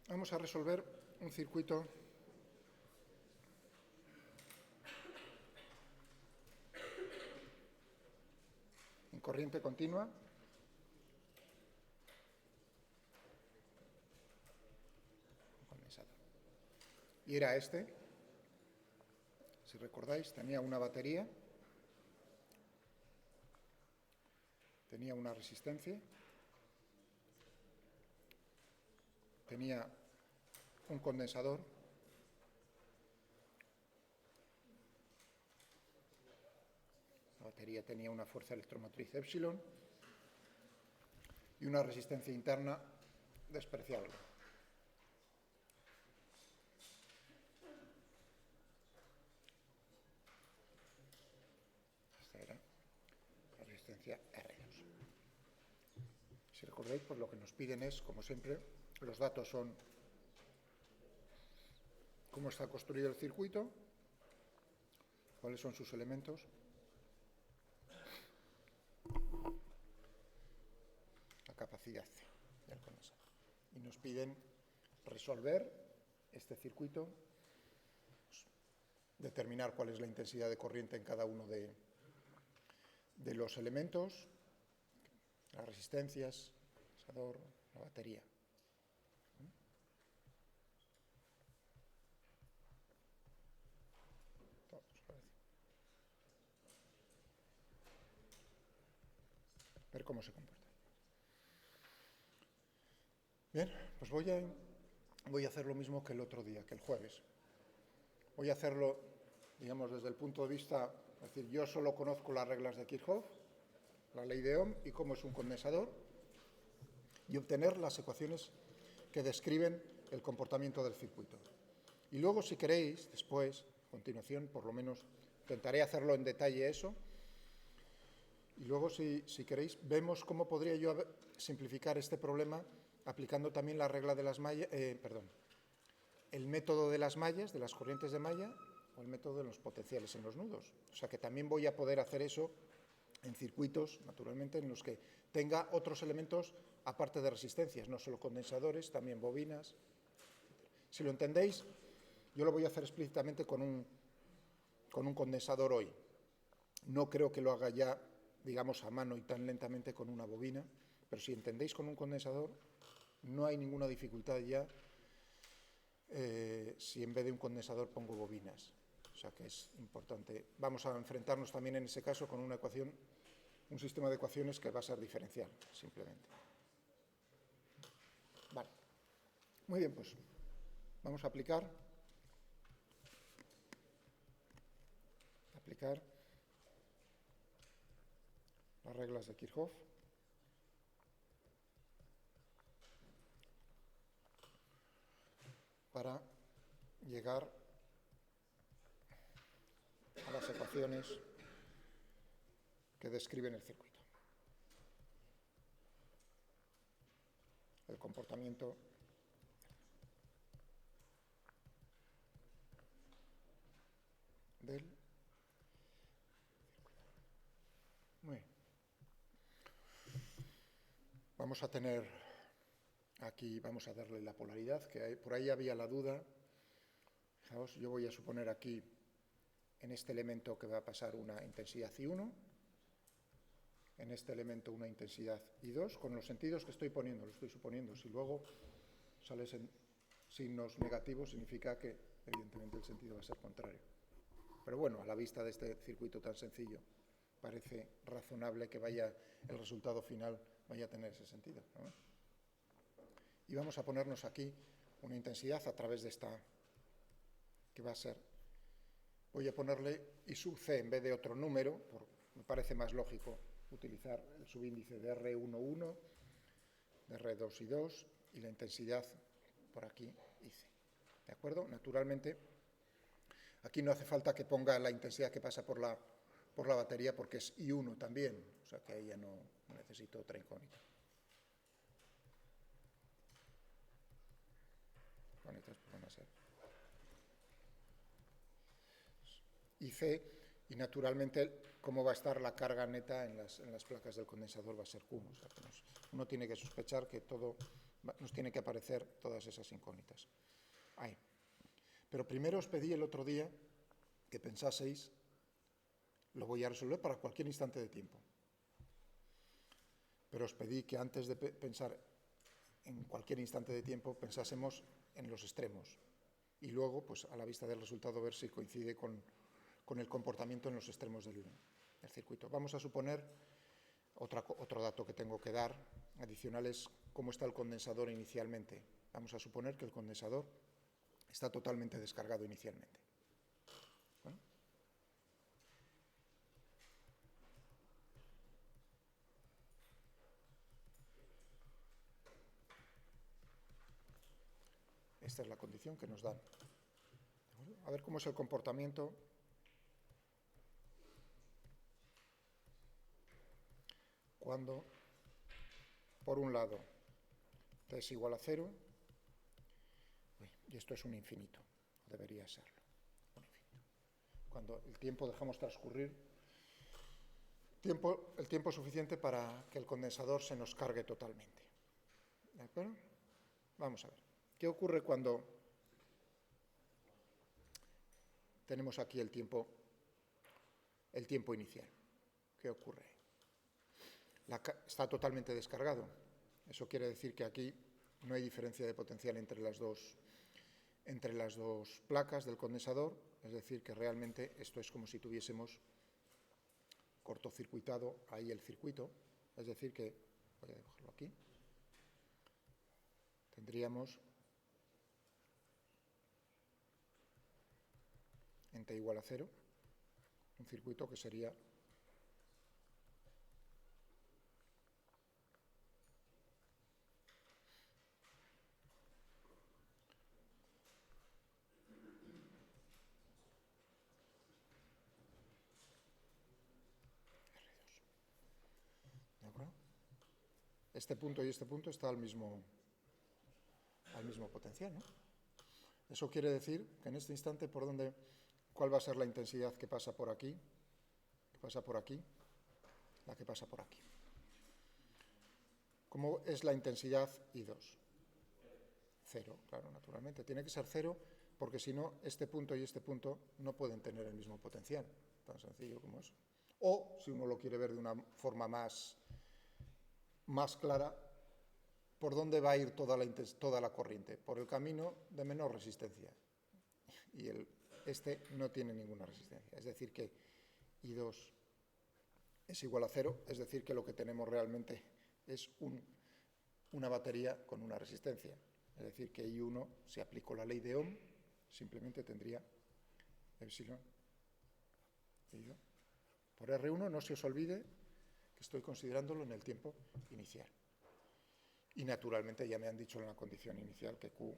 Vamos a resolver un circuito en corriente continua condensador. Y era este, si recordáis, tenía una batería, tenía una resistencia, tenía un condensador, la batería tenía una fuerza electromotriz epsilon y una resistencia interna despreciable. Esta era la resistencia R2. Si recordáis, pues lo que nos piden es, como siempre, los datos son cómo está construido el circuito, cuáles son sus elementos, la capacidad del condensador. Y nos piden resolver este circuito, determinar cuál es la intensidad de corriente en cada uno de los elementos, las resistencias, el condensador, la batería. Ver cómo se comporta. Bien, pues voy a hacer lo mismo que el otro día, que el jueves. Voy a hacerlo, digamos, desde el punto de vista, es decir, yo solo conozco las reglas de Kirchhoff, la ley de Ohm y cómo es un condensador, y obtener las ecuaciones que describen el comportamiento del circuito. Y luego, si queréis, después, a continuación, por lo menos, intentaré hacerlo en detalle eso, y luego, si queréis, vemos cómo podría yo simplificar este problema aplicando también la regla de las mallas, el método de las mallas, de las corrientes de malla, o el método de los potenciales en los nudos. O sea que también voy a poder hacer eso en circuitos, naturalmente, en los que tenga otros elementos aparte de resistencias, no solo condensadores, también bobinas. Si lo entendéis, yo lo voy a hacer explícitamente con un condensador hoy. No creo que lo haga ya, digamos, a mano y tan lentamente con una bobina, pero si entendéis con un condensador, no hay ninguna dificultad ya si en vez de un condensador pongo bobinas. O sea que es importante. Vamos a enfrentarnos también en ese caso con una ecuación, un sistema de ecuaciones que va a ser diferencial, simplemente. Vale. Muy bien, pues vamos a aplicar las reglas de Kirchhoff. Para llegar a las ecuaciones que describen el circuito. El comportamiento del circuito. Muy bien. Vamos a tener aquí, vamos a darle la polaridad, que por ahí había la duda. Fijaos, yo voy a suponer aquí, en este elemento que va a pasar una intensidad I1, en este elemento una intensidad I2, con los sentidos que estoy poniendo, lo estoy suponiendo. Si luego salen signos negativos, significa que, evidentemente, el sentido va a ser contrario. Pero bueno, a la vista de este circuito tan sencillo, parece razonable que el resultado final vaya a tener ese sentido, ¿no? Y vamos a ponernos aquí una intensidad a través de esta, que va a ser, voy a ponerle I sub C en vez de otro número, me parece más lógico utilizar el subíndice de R11, de R2I2 y la intensidad por aquí IC. ¿De acuerdo? Naturalmente, aquí no hace falta que ponga la intensidad que pasa por la batería porque es I1 también, o sea que ahí ya no necesito otra incógnita. Incógnitas van a ser IC, y naturalmente cómo va a estar la carga neta en las placas del condensador va a ser Q. O sea que uno tiene que sospechar que todo nos tiene que aparecer todas esas incógnitas. Ahí. Pero primero os pedí el otro día que pensaseis, lo voy a resolver para cualquier instante de tiempo, pero os pedí que antes de pensar en cualquier instante de tiempo pensásemos en los extremos y luego, pues a la vista del resultado, ver si coincide con el comportamiento en los extremos del circuito. Vamos a suponer, otro dato que tengo que dar adicional es cómo está el condensador inicialmente. Vamos a suponer que el condensador está totalmente descargado inicialmente. ¿Bueno? Esta es la condición que nos dan. A ver cómo es el comportamiento cuando, por un lado, t es igual a 0, y esto es un infinito, debería serlo, un infinito. Cuando el tiempo dejamos transcurrir, el tiempo suficiente para que el condensador se nos cargue totalmente. ¿De acuerdo? Vamos a ver. ¿Qué ocurre cuando tenemos aquí el tiempo inicial? ¿Qué ocurre? Está totalmente descargado. Eso quiere decir que aquí no hay diferencia de potencial entre las dos placas del condensador, es decir, que realmente esto es como si tuviésemos cortocircuitado ahí el circuito, es decir que, voy a dibujarlo aquí, tendríamos en t igual a 0 un circuito que sería este punto y este punto está al mismo potencial, ¿no? Eso quiere decir que en este instante, ¿cuál va a ser la intensidad que pasa por aquí, que pasa por aquí, la que pasa por aquí? ¿Cómo es la intensidad I2? 0, claro, naturalmente. Tiene que ser 0 porque si no, este punto y este punto no pueden tener el mismo potencial, tan sencillo como eso. O, si uno lo quiere ver de una forma más clara, ¿por dónde va a ir toda la corriente? Por el camino de menor resistencia. Y este no tiene ninguna resistencia. Es decir, que I2 es igual a 0, es decir, que lo que tenemos realmente es una batería con una resistencia. Es decir, que I1, si aplico la ley de Ohm, simplemente tendría epsilon I2. Por R1 no se os olvide que estoy considerándolo en el tiempo inicial. Y naturalmente ya me han dicho en la condición inicial que Q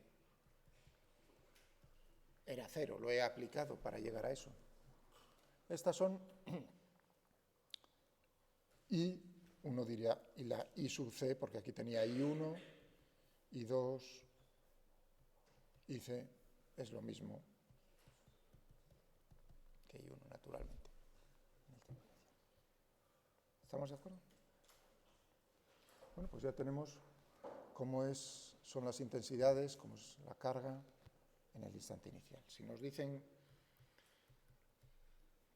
era 0, lo he aplicado para llegar a eso. Estas son I, uno diría, y la I sub C, porque aquí tenía I1, I2, IC, es lo mismo que I1, naturalmente. ¿Estamos de acuerdo? Bueno, pues ya tenemos cómo son las intensidades, cómo es la carga en el instante inicial. Si nos dicen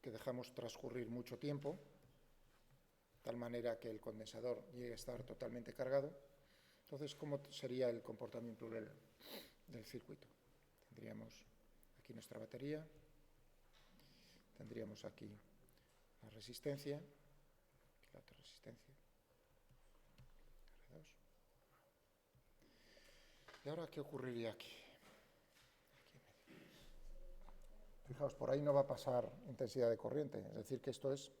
que dejamos transcurrir mucho tiempo, de tal manera que el condensador llegue a estar totalmente cargado, entonces, ¿cómo sería el comportamiento del circuito? Tendríamos aquí nuestra batería, tendríamos aquí la resistencia, la otra resistencia, R2. ¿Y ahora qué ocurriría aquí? Fijaos, por ahí no va a pasar intensidad de corriente, es decir, que esto es,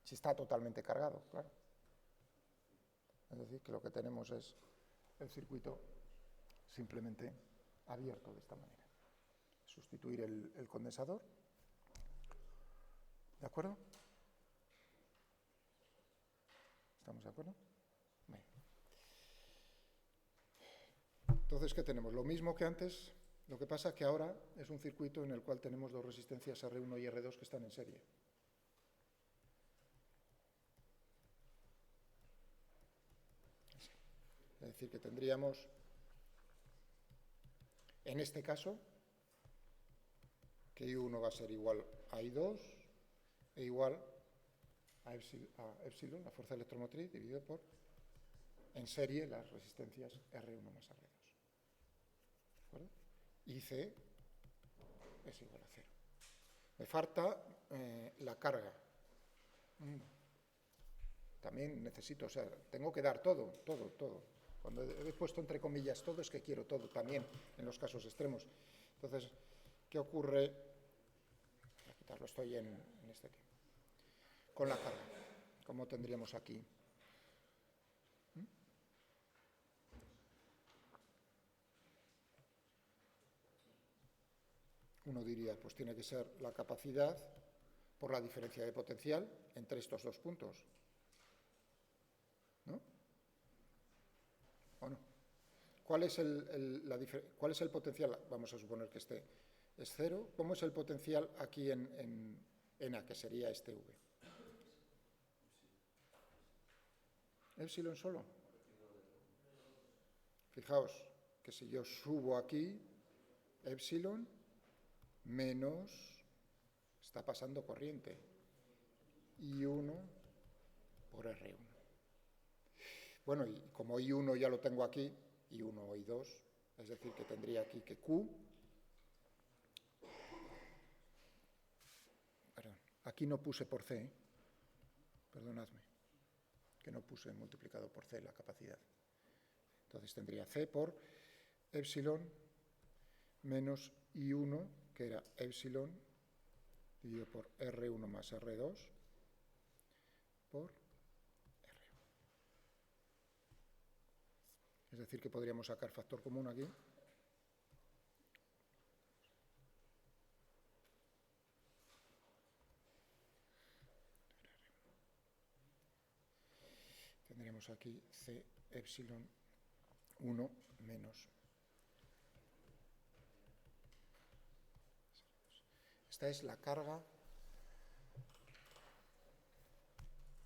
si está totalmente cargado, claro. Es decir, que lo que tenemos es el circuito simplemente abierto de esta manera. Sustituir el condensador. ¿De acuerdo? ¿Estamos de acuerdo? Bien. Entonces, ¿qué tenemos? Lo mismo que antes, lo que pasa es que ahora es un circuito en el cual tenemos dos resistencias R1 y R2 que están en serie. Es decir, que tendríamos, en este caso, que I1 va a ser igual a I2 e igual a epsilon, la fuerza electromotriz, dividido por, en serie, las resistencias R1 más R2. ¿De acuerdo? Y C es igual a 0. Me falta la carga. También necesito, o sea, tengo que dar todo. Cuando he puesto entre comillas todo, es que quiero todo, también en los casos extremos. Entonces, ¿qué ocurre? Voy a quitarlo, estoy en este tiempo. Con la carga, ¿cómo tendríamos aquí? Uno diría, pues tiene que ser la capacidad por la diferencia de potencial entre estos dos puntos. ¿No? ¿O no? ¿Cuál es el potencial? Vamos a suponer que este es 0. ¿Cómo es el potencial aquí en A, que sería este V? Epsilon solo. Fijaos que si yo subo aquí, epsilon menos, está pasando corriente, I1 por R1. Bueno, y como I1 ya lo tengo aquí, I1 o I2, es decir, que tendría aquí que Q, perdón, aquí no puse por C, perdonadme, que no puse multiplicado por C la capacidad. Entonces tendría C por epsilon menos I1, que era epsilon, dividido por R1 más R2, por R1. Es decir, que podríamos sacar factor común aquí. Tendríamos aquí C epsilon 1 menos. Esta es la carga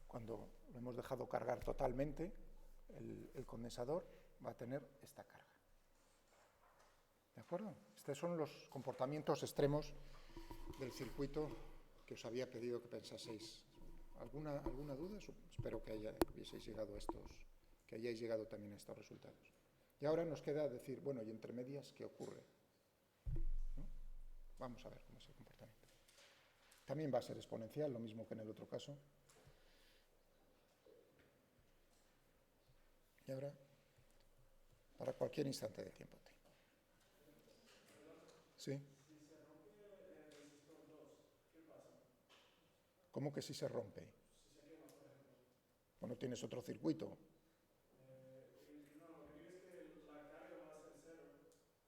cuando lo hemos dejado cargar totalmente, el condensador va a tener esta carga. ¿De acuerdo? Estos son los comportamientos extremos del circuito que os había pedido que pensaseis. ¿Alguna duda? Espero que hayáis llegado también a estos resultados. Y ahora nos queda decir, bueno, y entre medias, ¿qué ocurre? ¿No? Vamos a ver cómo es el comportamiento. También va a ser exponencial, lo mismo que en el otro caso. Y ahora, para cualquier instante de tiempo t. ¿Sí? Si se rompe el resistor 2, ¿qué pasa? ¿Cómo que si se rompe? Si se quema, por ejemplo. Bueno, tienes otro circuito. No, lo que digo es que la carga va a ser 0,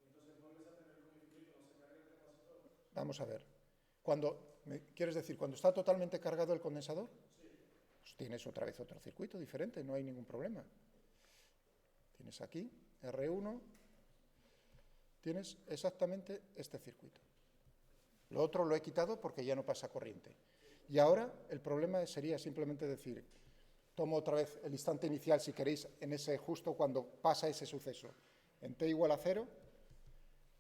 y entonces vuelves a tener como infinito, no se carga el capacitor. Vamos a ver. ¿Quieres decir, cuando está totalmente cargado el condensador? Sí. Pues tienes otra vez otro circuito diferente, no hay ningún problema. Tienes aquí R1, tienes exactamente este circuito. Lo otro lo he quitado porque ya no pasa corriente. Y ahora el problema sería simplemente decir, tomo otra vez el instante inicial, si queréis, en ese justo cuando pasa ese suceso. En t igual a 0,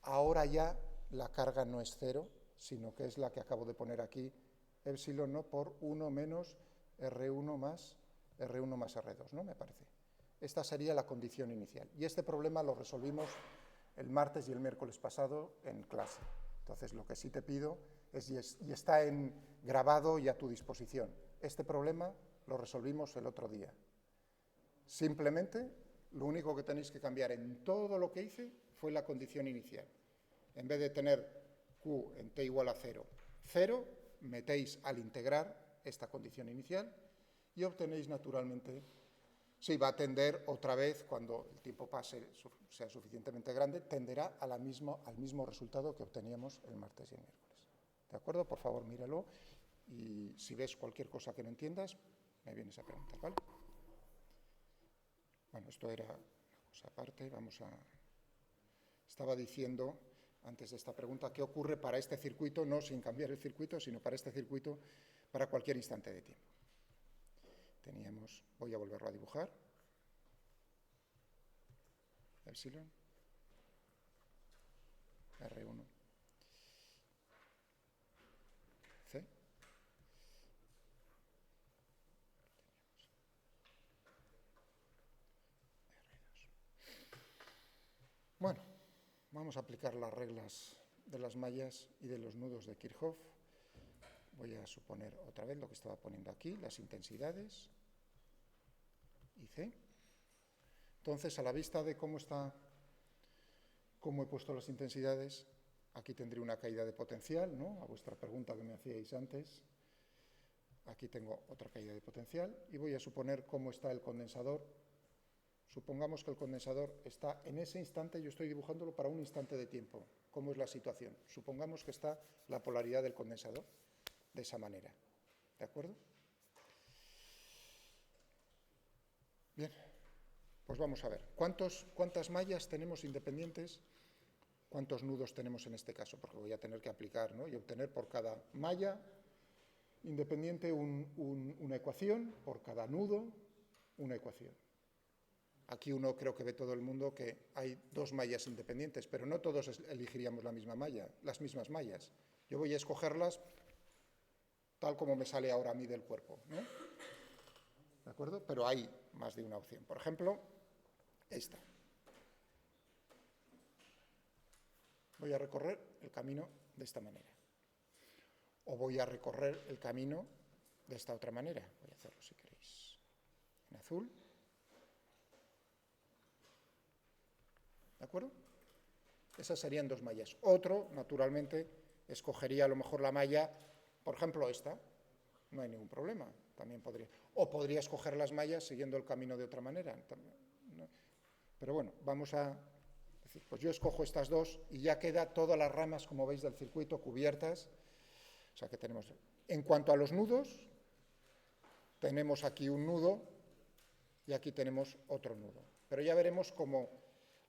ahora ya la carga no es 0, sino que es la que acabo de poner aquí, epsilon, ¿no? Por 1 menos R1 más R2, ¿no? Me parece. Esta sería la condición inicial. Y este problema lo resolvimos el martes y el miércoles pasado en clase. Entonces, lo que sí te pido es, y está grabado y a tu disposición, este problema lo resolvimos el otro día. Simplemente, lo único que tenéis que cambiar en todo lo que hice fue la condición inicial. En vez de tener Q en t igual a 0, 0, metéis al integrar esta condición inicial y obtenéis naturalmente, si va a tender otra vez, cuando el tiempo pase, sea suficientemente grande, tenderá al mismo resultado que obteníamos el martes y el miércoles. ¿De acuerdo? Por favor, míralo y si ves cualquier cosa que no entiendas, me vienes a preguntar, ¿vale? Bueno, esto era una cosa aparte. Estaba diciendo, antes de esta pregunta, ¿qué ocurre para este circuito? No sin cambiar el circuito, sino para este circuito, para cualquier instante de tiempo. Voy a volverlo a dibujar. epsilon, R1, C. Bueno, vamos a aplicar las reglas de las mallas y de los nudos de Kirchhoff. Voy a suponer otra vez lo que estaba poniendo aquí, las intensidades y C. Entonces, a la vista de cómo he puesto las intensidades, aquí tendré una caída de potencial, ¿no? A vuestra pregunta que me hacíais antes. Aquí tengo otra caída de potencial y voy a suponer cómo está el condensador. Supongamos que el condensador está en ese instante, yo estoy dibujándolo para un instante de tiempo. ¿Cómo es la situación? Supongamos que está la polaridad del condensador de esa manera. ¿De acuerdo? Bien, pues vamos a ver. ¿Cuántas mallas tenemos independientes? ¿Cuántos nudos tenemos en este caso? Porque voy a tener que aplicar, ¿no? Y obtener por cada malla independiente una ecuación, por cada nudo una ecuación. Aquí uno creo que ve todo el mundo que hay dos mallas independientes, pero no todos elegiríamos la misma malla, las mismas mallas. Yo voy a escogerlas tal como me sale ahora a mí del cuerpo, ¿no? ¿De acuerdo? Pero hay más de una opción. Por ejemplo, esta. Voy a recorrer el camino de esta manera. O voy a recorrer el camino de esta otra manera. Voy a hacerlo, si queréis, en azul. ¿De acuerdo? Esas serían dos mallas. Otro, naturalmente, escogería a lo mejor la malla, por ejemplo, esta. No hay ningún problema. También podría. O podría escoger las mallas siguiendo el camino de otra manera. ¿No? Pero bueno, vamos a decir, pues yo escojo estas dos y ya queda todas las ramas, como veis, del circuito cubiertas. O sea que tenemos. En cuanto a los nudos, tenemos aquí un nudo y aquí tenemos otro nudo. Pero ya veremos cómo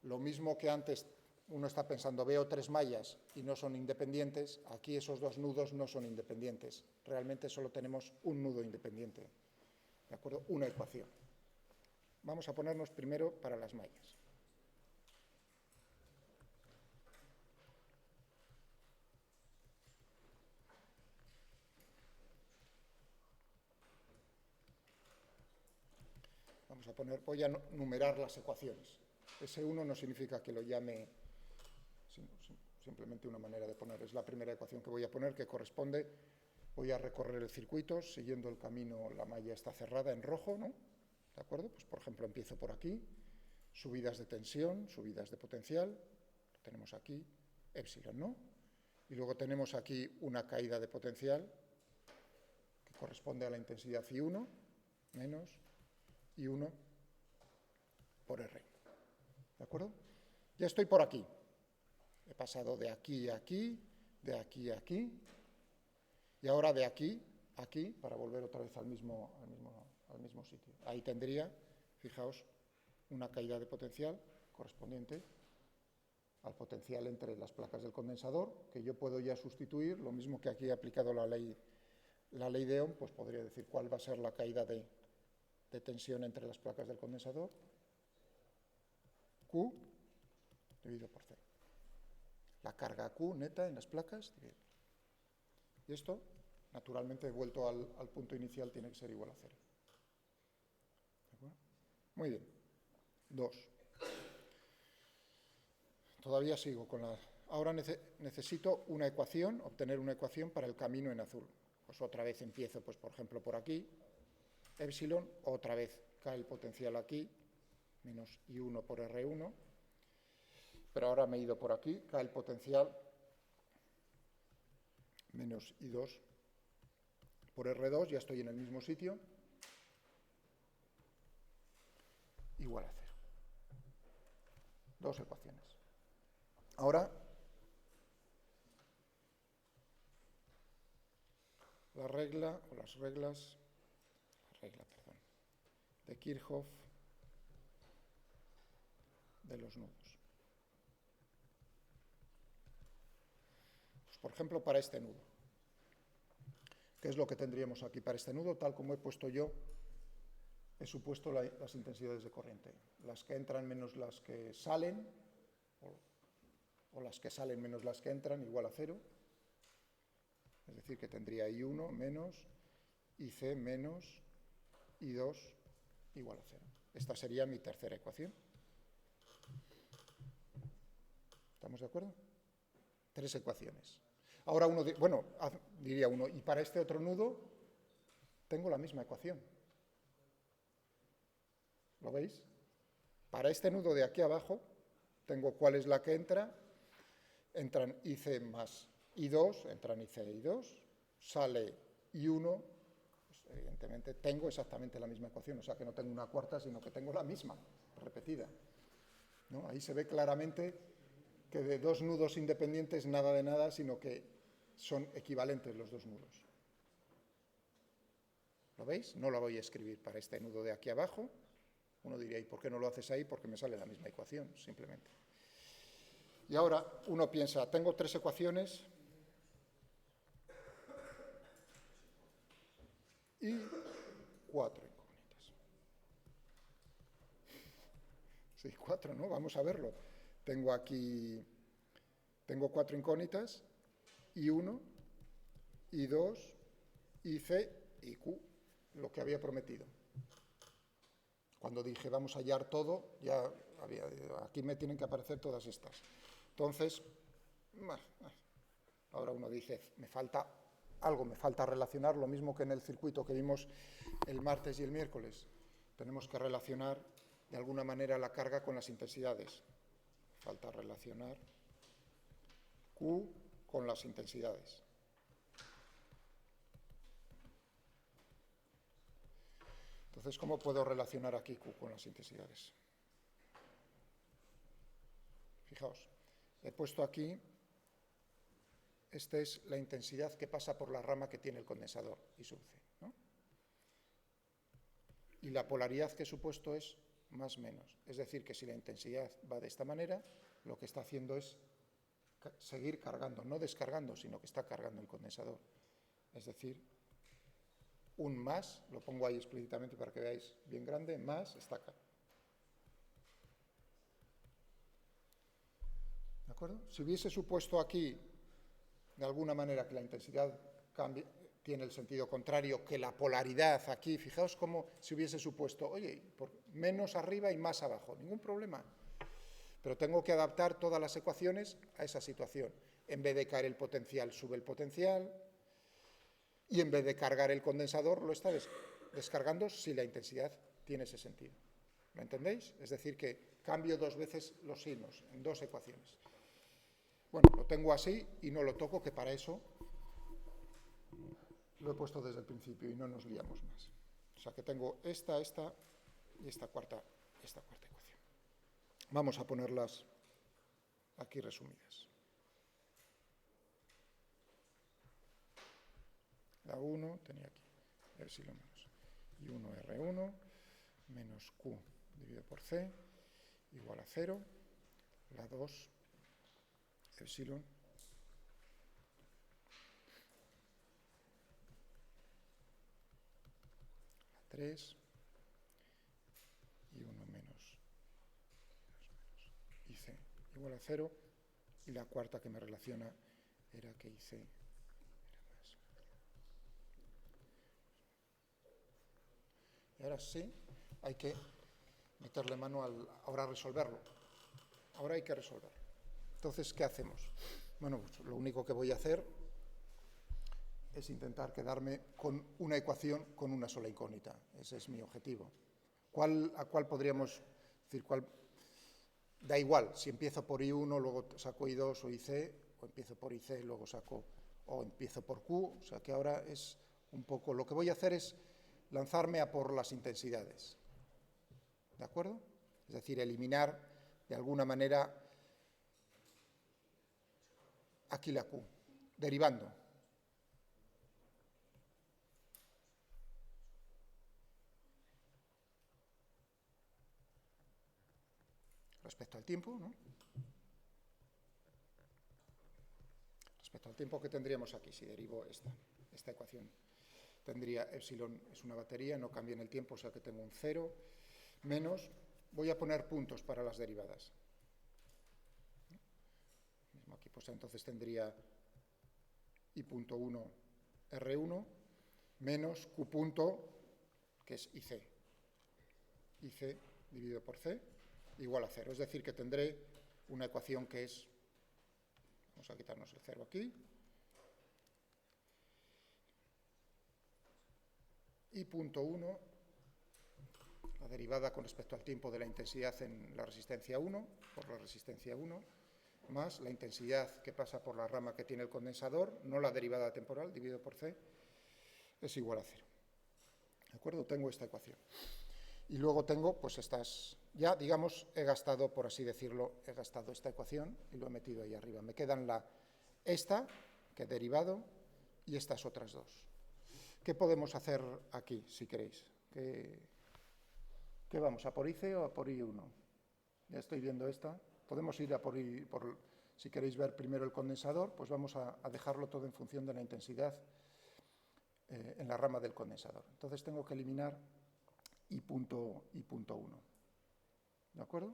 lo mismo que antes uno está pensando, veo tres mallas y no son independientes, aquí esos dos nudos no son independientes. Realmente solo tenemos un nudo independiente. ¿De acuerdo? Una ecuación. Vamos a ponernos primero para las mallas. Voy a numerar las ecuaciones. S1 no significa que lo llame, simplemente una manera de poner. Es la primera ecuación que voy a poner, que corresponde, voy a recorrer el circuito, siguiendo el camino, la malla está cerrada en rojo, ¿no? ¿De acuerdo? Pues, por ejemplo, empiezo por aquí, subidas de tensión, subidas de potencial, lo tenemos aquí, epsilon, ¿no? Y luego tenemos aquí una caída de potencial, que corresponde a la intensidad I1, menos I1 por R. ¿De acuerdo? Ya estoy por aquí. He pasado de aquí a aquí, de aquí a aquí, y ahora de aquí a aquí, para volver otra vez al mismo sitio. Ahí tendría, fijaos, una caída de potencial correspondiente al potencial entre las placas del condensador, que yo puedo ya sustituir, lo mismo que aquí he aplicado la ley de Ohm, pues podría decir cuál va a ser la caída de tensión entre las placas del condensador, Q dividido por C. La carga Q neta en las placas dividido. Y esto, naturalmente, vuelto al punto inicial, tiene que ser igual a 0. ¿De acuerdo? Muy bien. 2. Todavía sigo con la... Ahora necesito una ecuación, obtener una ecuación para el camino en azul. Pues otra vez empiezo, pues por ejemplo, por aquí, epsilon, otra vez cae el potencial aquí, menos I1 por R1, pero ahora me he ido por aquí, cae el potencial menos I2 por R2, ya estoy en el mismo sitio, igual a 0. Dos ecuaciones. Ahora, la regla de Kirchhoff de los nudos. Pues, por ejemplo, para este nudo. ¿Qué es lo que tendríamos aquí para este nudo? Tal como he puesto yo he supuesto las intensidades de corriente. Las que entran menos las que salen, o las que salen menos las que entran, igual a 0. Es decir, que tendría I1 menos IC menos I2 igual a 0. Esta sería mi tercera ecuación. ¿Estamos de acuerdo? 3 ecuaciones. Ahora uno, diría uno, y para este otro nudo tengo la misma ecuación. ¿Lo veis? Para este nudo de aquí abajo tengo cuál es la que entra. Entran IC más I2, entran IC e I2, sale I1, pues evidentemente tengo exactamente la misma ecuación, o sea que no tengo una cuarta, sino que tengo la misma, repetida, ¿no? Ahí se ve claramente que de dos nudos independientes nada de nada, sino que son equivalentes los dos nudos. ¿Lo veis? No lo voy a escribir para este nudo de aquí abajo. Uno diría, ¿y por qué no lo haces ahí? Porque me sale la misma ecuación, simplemente. Y ahora uno piensa, tengo 3 ecuaciones y 4 incógnitas. Sí, 4, ¿no? Vamos a verlo. Tengo 4 incógnitas, I1, I2, IC y Q, lo que había prometido. Cuando dije vamos a hallar todo, ya aquí me tienen que aparecer todas estas. Entonces, ahora uno dice, me falta relacionar, lo mismo que en el circuito que vimos el martes y el miércoles. Tenemos que relacionar de alguna manera la carga con las intensidades. Falta relacionar Q con las intensidades. Entonces, ¿cómo puedo relacionar aquí Q con las intensidades? Fijaos, he puesto aquí, esta es la intensidad que pasa por la rama que tiene el condensador, I sub C, ¿no? Y la polaridad que he supuesto es más menos. Es decir, que si la intensidad va de esta manera, lo que está haciendo es seguir cargando, no descargando, sino que está cargando el condensador. Es decir, un más, lo pongo ahí explícitamente para que veáis bien grande, más está acá. ¿De acuerdo? Si hubiese supuesto aquí, de alguna manera, que la intensidad tiene el sentido contrario, que la polaridad aquí, fijaos cómo si hubiese supuesto, oye, menos arriba y más abajo, ningún problema. Pero tengo que adaptar todas las ecuaciones a esa situación. En vez de caer el potencial, sube el potencial. Y en vez de cargar el condensador, lo está descargando si la intensidad tiene ese sentido. ¿Lo entendéis? Es decir, que cambio 2 veces los signos en 2 ecuaciones. Bueno, lo tengo así y no lo toco, que para eso lo he puesto desde el principio y no nos liamos más. O sea que tengo esta y esta cuarta ecuación. Vamos a ponerlas aquí resumidas. La 1 tenía aquí, epsilon menos I1 R1 menos Q dividido por C igual a 0. La 2, epsilon la 3, I1 menos IC igual a 0. Y la cuarta que me relaciona era que IC era más. Y ahora sí, hay que meterle mano ahora a resolverlo. Ahora hay que resolverlo. Entonces, ¿qué hacemos? Bueno, pues lo único que voy a hacer es intentar quedarme con una ecuación con una sola incógnita. Ese es mi objetivo. ¿A cuál podríamos decir? Da igual, si empiezo por I1, luego saco I2 o IC, o empiezo por IC, luego saco, o empiezo por Q. O sea que ahora es un poco, lo que voy a hacer es lanzarme a por las intensidades. ¿De acuerdo? Es decir, eliminar de alguna manera aquí la Q, derivando. Respecto al tiempo, ¿no? Respecto al tiempo que tendríamos aquí, si derivo esta ecuación tendría epsilon, es una batería, no cambia en el tiempo, o sea que tengo un 0, menos, voy a poner puntos para las derivadas. Mismo aquí, pues entonces tendría I punto 1 R1 menos Q punto, que es IC. IC dividido por C igual a 0. Es decir, que tendré una ecuación que es, vamos a quitarnos el 0 aquí, I punto 1, la derivada con respecto al tiempo de la intensidad en la resistencia 1, por la resistencia 1, más la intensidad que pasa por la rama que tiene el condensador, no la derivada temporal, dividido por C, es igual a 0. ¿De acuerdo? Tengo esta ecuación. Y luego tengo, pues estas, ya digamos, he gastado, por así decirlo, he gastado esta ecuación y lo he metido ahí arriba. Me quedan esta, que he derivado, y estas otras dos. ¿Qué podemos hacer aquí, si queréis? ¿Qué vamos, a por IC o a por I1? Ya estoy viendo esta. Podemos ir a por I, si queréis ver primero el condensador, pues vamos a dejarlo todo en función de la intensidad en la rama del condensador. Entonces tengo que eliminar I punto 1. ¿De acuerdo?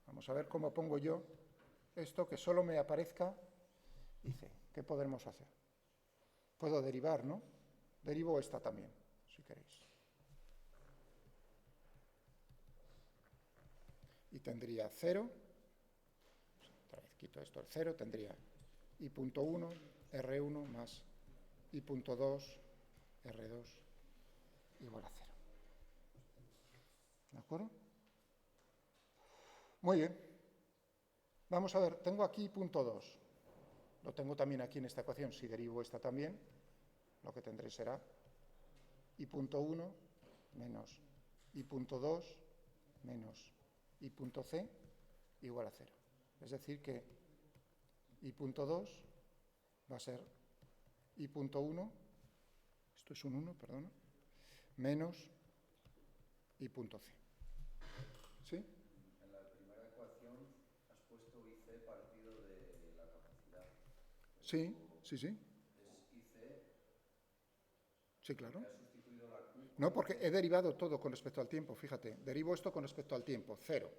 Vamos a ver cómo pongo yo esto, que solo me aparezca IC. ¿Qué podremos hacer? Puedo derivar, ¿no? Derivo esta también, si queréis. Y tendría 0, otra vez quito esto el 0, tendría I punto 1, R1 más I punto 2, R2 igual a 0. ¿De acuerdo? Muy bien. Vamos a ver, tengo aquí I punto 2. Lo tengo también aquí en esta ecuación. Si derivo esta también, lo que tendré será I punto 1 menos I punto 2 menos I punto C igual a 0. Es decir que I punto 2 va a ser I punto 1, esto es un 1, perdona, menos I punto C. ¿Sí? En la primera ecuación has puesto IC partido de la capacidad. Sí, sí, sí. ¿Es IC? Sí, claro. ¿Has sustituido la Q? No, porque he derivado todo con respecto al tiempo, fíjate. Derivo esto con respecto al tiempo, 0.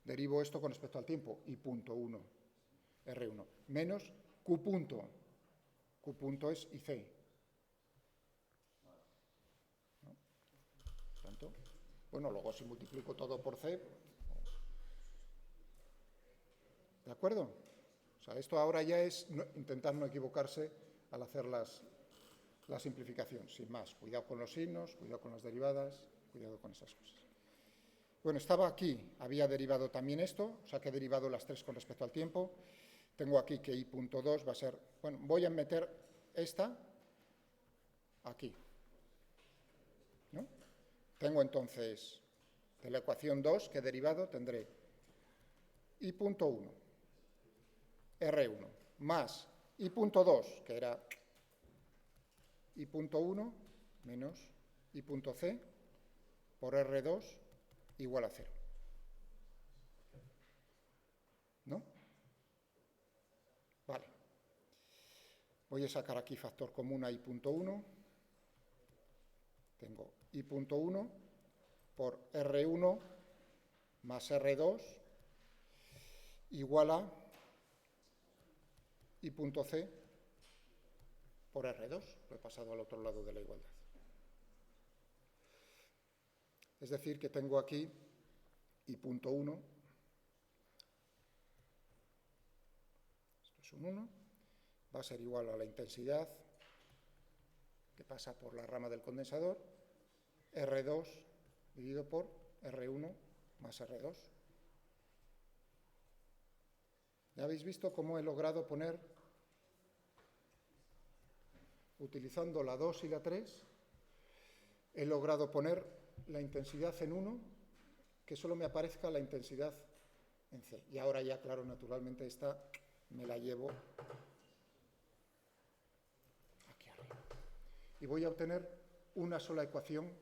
Derivo esto con respecto al tiempo, I punto 1, R1, menos Q punto. Q punto es IC. ¿No? Por tanto, bueno, luego si multiplico todo por C, ¿de acuerdo? O sea, esto ahora ya es intentar no equivocarse al hacer la simplificación, sin más. Cuidado con los signos, cuidado con las derivadas, cuidado con esas cosas. Bueno, estaba aquí, había derivado también esto, o sea que he derivado las tres con respecto al tiempo. Tengo aquí que I punto 2 va a ser, bueno, voy a meter esta aquí, ¿no? Tengo entonces, de la ecuación 2 que he derivado, tendré I punto 1, R1, más I punto 2, que era I punto 1, menos I punto C, por R2, igual a 0. ¿No? Vale. Voy a sacar aquí factor común a I punto 1. Tengo I punto 1 por R1 más R2 igual a I punto C por R2. Lo he pasado al otro lado de la igualdad. Es decir, que tengo aquí I punto 1, esto es un 1, va a ser igual a la intensidad que pasa por la rama del condensador, R2 dividido por R1 más R2. ¿Ya habéis visto cómo he logrado poner, utilizando la 2 y la 3, he logrado poner la intensidad en 1, que solo me aparezca la intensidad en C. Y ahora ya, claro, naturalmente esta me la llevo aquí arriba. Y voy a obtener una sola ecuación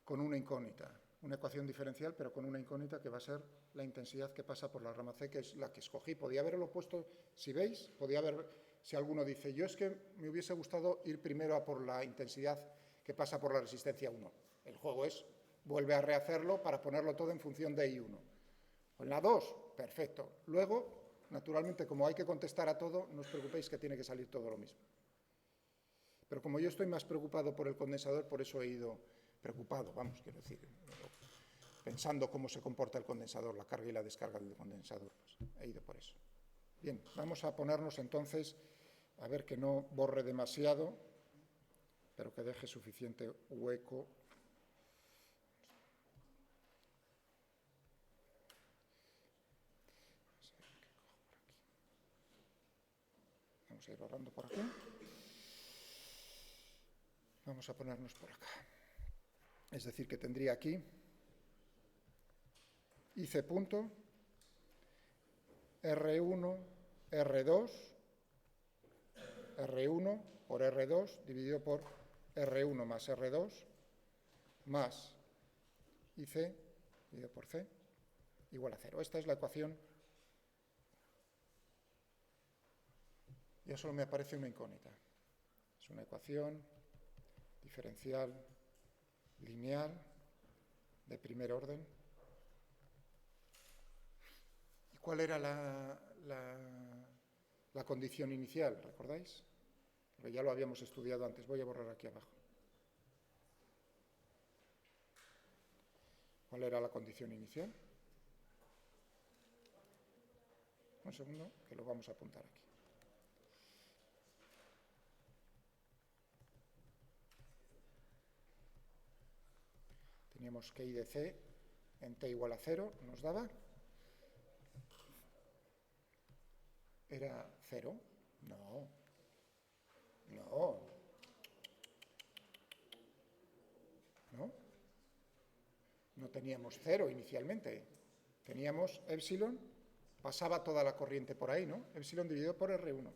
con una incógnita. Una ecuación diferencial, pero con una incógnita que va a ser la intensidad que pasa por la rama C, que es la que escogí. Podía haberlo puesto, si veis, podía haber Si alguno dice, yo es que me hubiese gustado ir primero a por la intensidad que pasa por la resistencia 1. El juego es, vuelve a rehacerlo para ponerlo todo en función de I1. En la 2, perfecto. Luego, naturalmente, como hay que contestar a todo, no os preocupéis que tiene que salir todo lo mismo. Pero como yo estoy más preocupado por el condensador, por eso he ido preocupado, vamos, quiero decir, pensando cómo se comporta el condensador, la carga y la descarga del condensador, pues he ido por eso. Bien, vamos a ponernos entonces, a ver que no borre demasiado, pero que deje suficiente hueco. Vamos a ir borrando por aquí. Vamos a ponernos por acá. Es decir, que tendría aquí IC punto, R1, R2, R1 por R2 dividido por R1 más R2 más IC dividido por C igual a 0. Esta es la ecuación. Ya solo me aparece una incógnita. Es una ecuación diferencial lineal de primer orden. ¿Y cuál era la condición inicial? ¿Recordáis? Pero ya lo habíamos estudiado antes. Voy a borrar aquí abajo. ¿Cuál era la condición inicial? Un segundo, que lo vamos a apuntar aquí. Teníamos que I de C en T igual a 0, nos daba. ¿Era 0? No. No. ¿No? No teníamos 0 inicialmente. Teníamos epsilon, pasaba toda la corriente por ahí, ¿no? Epsilon dividido por R1.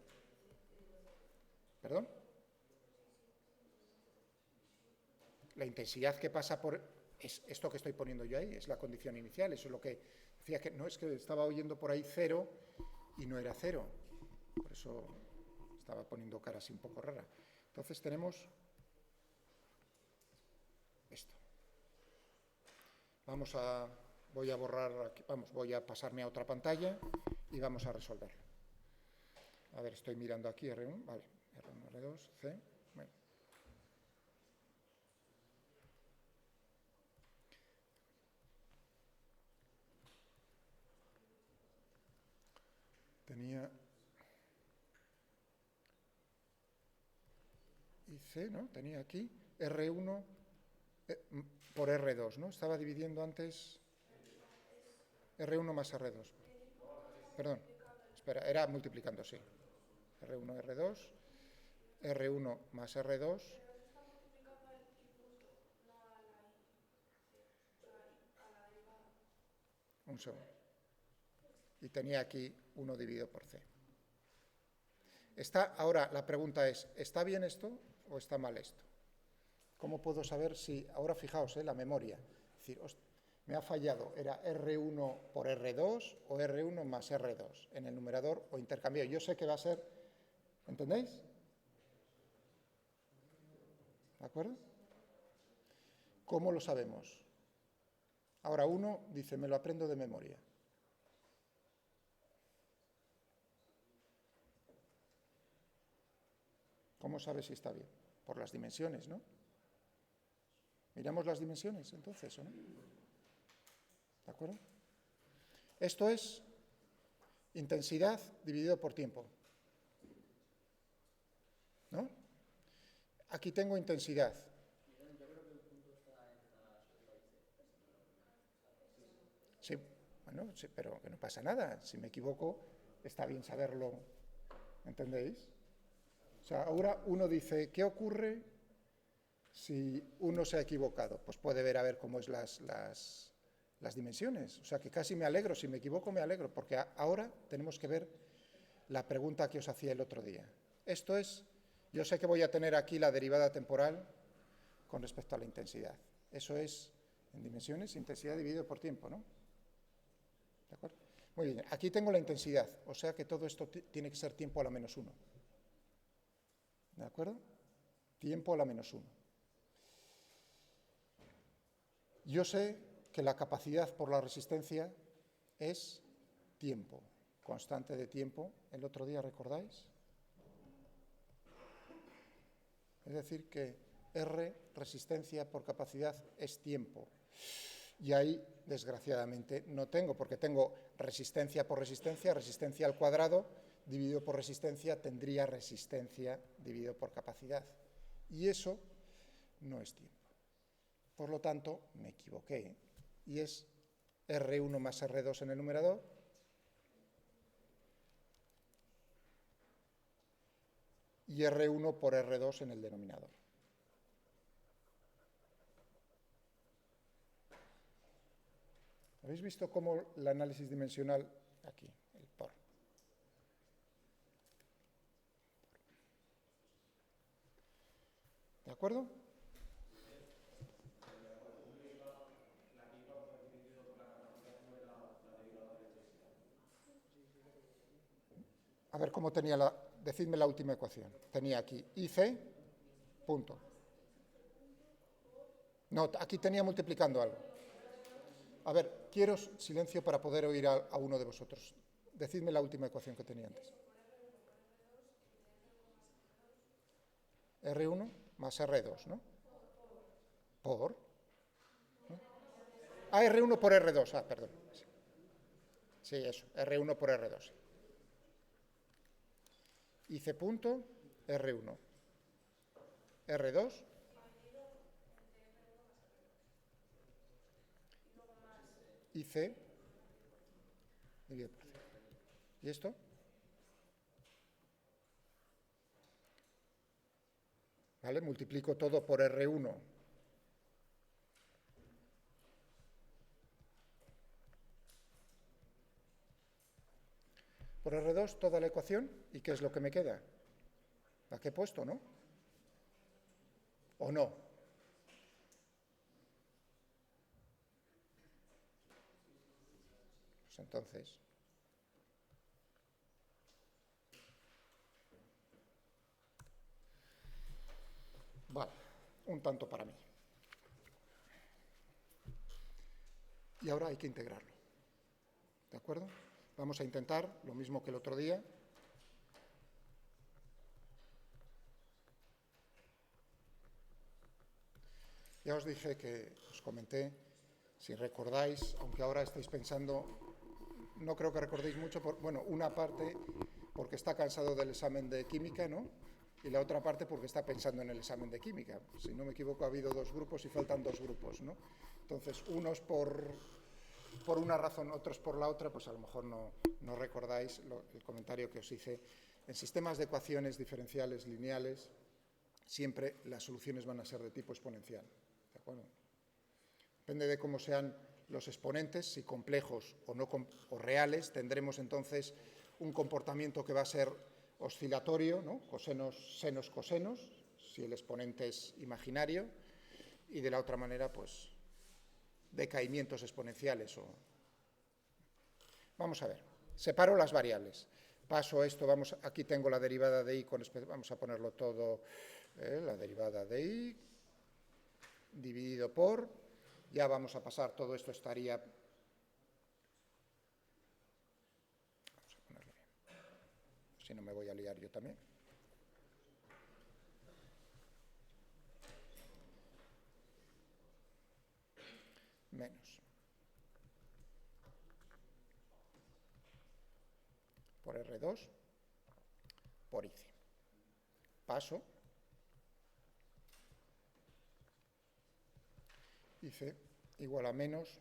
¿Perdón? La intensidad que pasa por... Es esto que estoy poniendo yo ahí, es la condición inicial. Eso es lo que decía que no es que estaba oyendo por ahí 0 y no era 0. Por eso estaba poniendo cara así un poco rara. Entonces tenemos esto. Voy a borrar aquí, voy a pasarme a otra pantalla y vamos a resolverlo. A ver, estoy mirando aquí R1, vale, R1, R2, C. Bueno. Tenía IC, ¿no? Tenía aquí R1 por R2, ¿no? Estaba dividiendo antes R1 más R2. Perdón, espera, era multiplicando, sí. R1, R2, R1 más R2. Un segundo. Y tenía aquí 1 dividido por C. Ahora la pregunta es, ¿está bien esto o está mal esto? ¿Cómo puedo saber si, ahora fijaos, la memoria, es decir, me ha fallado, ¿era R1 por R2 o R1 más R2 en el numerador o intercambiado? Yo sé que va a ser, ¿entendéis? ¿De acuerdo? ¿Cómo lo sabemos? Ahora uno dice, me lo aprendo de memoria. ¿Cómo sabe si está bien? Por las dimensiones, ¿no? Miramos las dimensiones, entonces, ¿o no? ¿De acuerdo? Esto es intensidad dividido por tiempo. ¿No? Aquí tengo intensidad. Sí, bueno, sí, pero que no pasa nada. Si me equivoco, está bien saberlo. ¿Entendéis? O sea, ahora uno dice, ¿qué ocurre si uno se ha equivocado? Pues puede ver a ver cómo es las dimensiones. O sea, que casi me alegro. Si me equivoco, me alegro. Porque ahora tenemos que ver la pregunta que os hacía el otro día. Esto es, yo sé que voy a tener aquí la derivada temporal con respecto a la intensidad. Eso es, en dimensiones, intensidad dividido por tiempo, ¿no? ¿De acuerdo? Muy bien, aquí tengo la intensidad, o sea que todo esto tiene que ser tiempo a la menos 1. ¿De acuerdo? Tiempo a la menos 1. Yo sé que la capacidad por la resistencia es tiempo, constante de tiempo. El otro día, ¿recordáis? Es decir, que R, resistencia por capacidad, es tiempo. Y ahí, desgraciadamente, no tengo, porque tengo resistencia por resistencia, resistencia al cuadrado, dividido por resistencia, tendría resistencia dividido por capacidad. Y eso no es tiempo. Por lo tanto, me equivoqué, y es R1 más R2 en el numerador, y R1 por R2 en el denominador. ¿Habéis visto cómo el análisis dimensional, aquí, el por? ¿De acuerdo? A ver cómo tenía la... Decidme la última ecuación. Tenía aquí IC, punto. No, aquí tenía multiplicando algo. A ver, quiero silencio para poder oír a uno de vosotros. Decidme la última ecuación que tenía antes. R1 más R2, ¿no? Por. ¿No? Ah, R1 por R2. Ah, perdón. Sí, eso. R1 por R2. IC punto, R1. R2. IC dividido por C. ¿Y esto? ¿Vale? Multiplico todo por R1. Por R2 toda la ecuación. ¿Y qué es lo que me queda? La que he puesto, ¿no? ¿O no? Pues entonces... Vale, un tanto para mí. Y ahora hay que integrarlo. ¿De acuerdo? Vamos a intentar lo mismo que el otro día. Ya os dije que os comenté, si recordáis, aunque ahora estáis pensando, no creo que recordéis mucho, bueno, una parte porque está cansado del examen de química, ¿no? Y la otra parte porque está pensando en el examen de química. Si no me equivoco, ha habido 2 grupos y faltan 2 grupos, ¿no? Entonces, unos por una razón, otros por la otra, pues a lo mejor no recordáis el comentario que os hice. En sistemas de ecuaciones diferenciales lineales, siempre las soluciones van a ser de tipo exponencial. ¿De acuerdo? Depende de cómo sean los exponentes, si complejos o no o reales, tendremos entonces un comportamiento que va a ser oscilatorio, ¿no? Cosenos, senos, cosenos, si el exponente es imaginario, y de la otra manera, pues, decaimientos exponenciales. Vamos a ver, separo las variables. Paso esto, aquí tengo la derivada de i, vamos a ponerlo todo, la derivada de i, dividido por, ya vamos a pasar, todo esto estaría... Vamos a ponerlo bien, si no me voy a liar yo también. Menos. Por R2, por IC. Paso. IC igual a menos.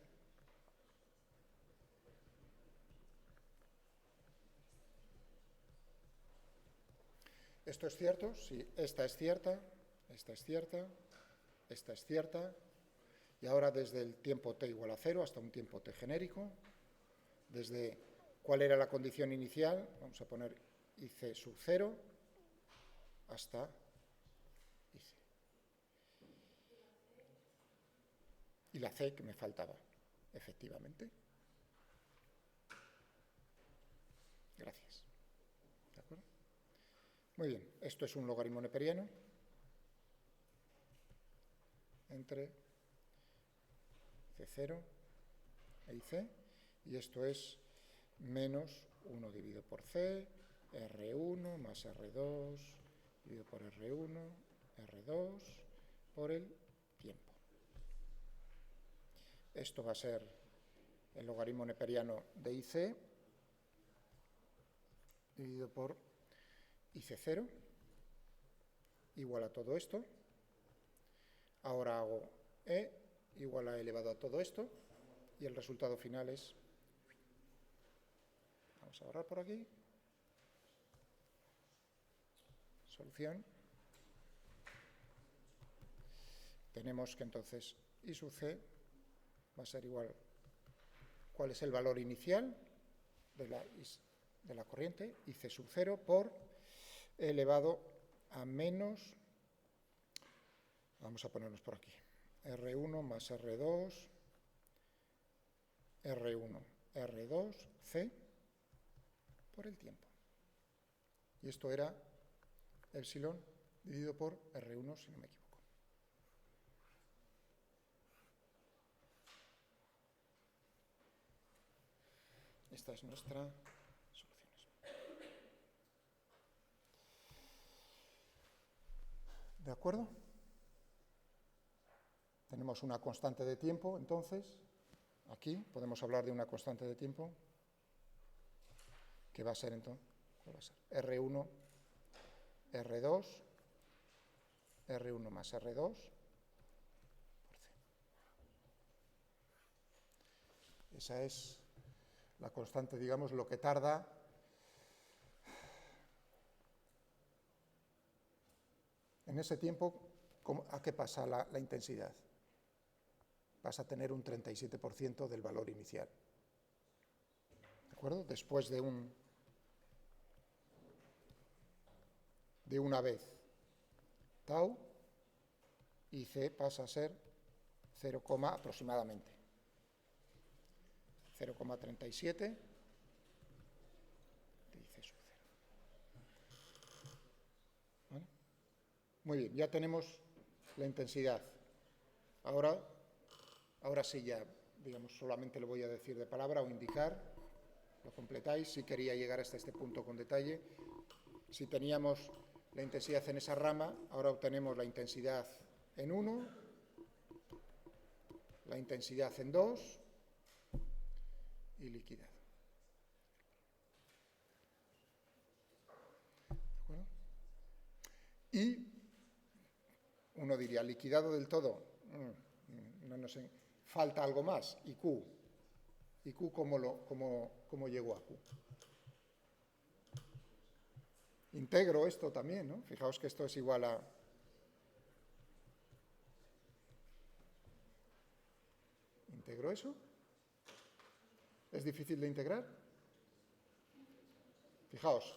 ¿Esto es cierto? Sí, esta es cierta, esta es cierta, esta es cierta. Y ahora desde el tiempo t igual a 0 hasta un tiempo t genérico, desde cuál era la condición inicial, vamos a poner IC sub 0, hasta IC. Y la C que me faltaba, efectivamente. Gracias. ¿De acuerdo? Muy bien, esto es un logaritmo neperiano entre C0 e IC, y esto es menos 1 dividido por C, R1 más R2 dividido por R1, R2 por el tiempo. Esto va a ser el logaritmo neperiano de IC dividido por IC0 igual a todo esto. Ahora hago E igual a elevado a todo esto y el resultado final es, vamos a borrar por aquí, solución. Tenemos que entonces I sub C va a ser igual, ¿cuál es el valor inicial de la corriente? IC sub 0 por elevado a menos, vamos a ponernos por aquí, R1 más R2, R1, R2, C por el tiempo. Y esto era epsilon dividido por R1, si no me equivoco. Esta es nuestra solución. ¿De acuerdo? Tenemos una constante de tiempo, entonces, aquí podemos hablar de una constante de tiempo que va a ser entonces, ¿cuál va a ser? R1, R2, R1 más R2 por C. Esa es la constante, digamos, lo que tarda en ese tiempo. ¿A qué pasa la intensidad? Vas a tener un 37% del valor inicial. ¿De acuerdo? Después de una vez tau, y C pasa a ser 0, aproximadamente 0,37 de IC sub 0. ¿Vale? Muy bien, ya tenemos la intensidad. Ahora sí ya, digamos, solamente lo voy a decir de palabra o indicar, lo completáis. Si quería llegar hasta este punto con detalle. Si teníamos la intensidad en esa rama, ahora obtenemos la intensidad en 1, la intensidad en 2 y liquidado. ¿De acuerdo? Y uno diría, liquidado del todo, no sé, falta algo más. ¿Y Q? ¿Y Q cómo llegó a Q? Integro esto también, ¿no? Fijaos que esto es igual a... ¿Integro eso? ¿Es difícil de integrar? Fijaos,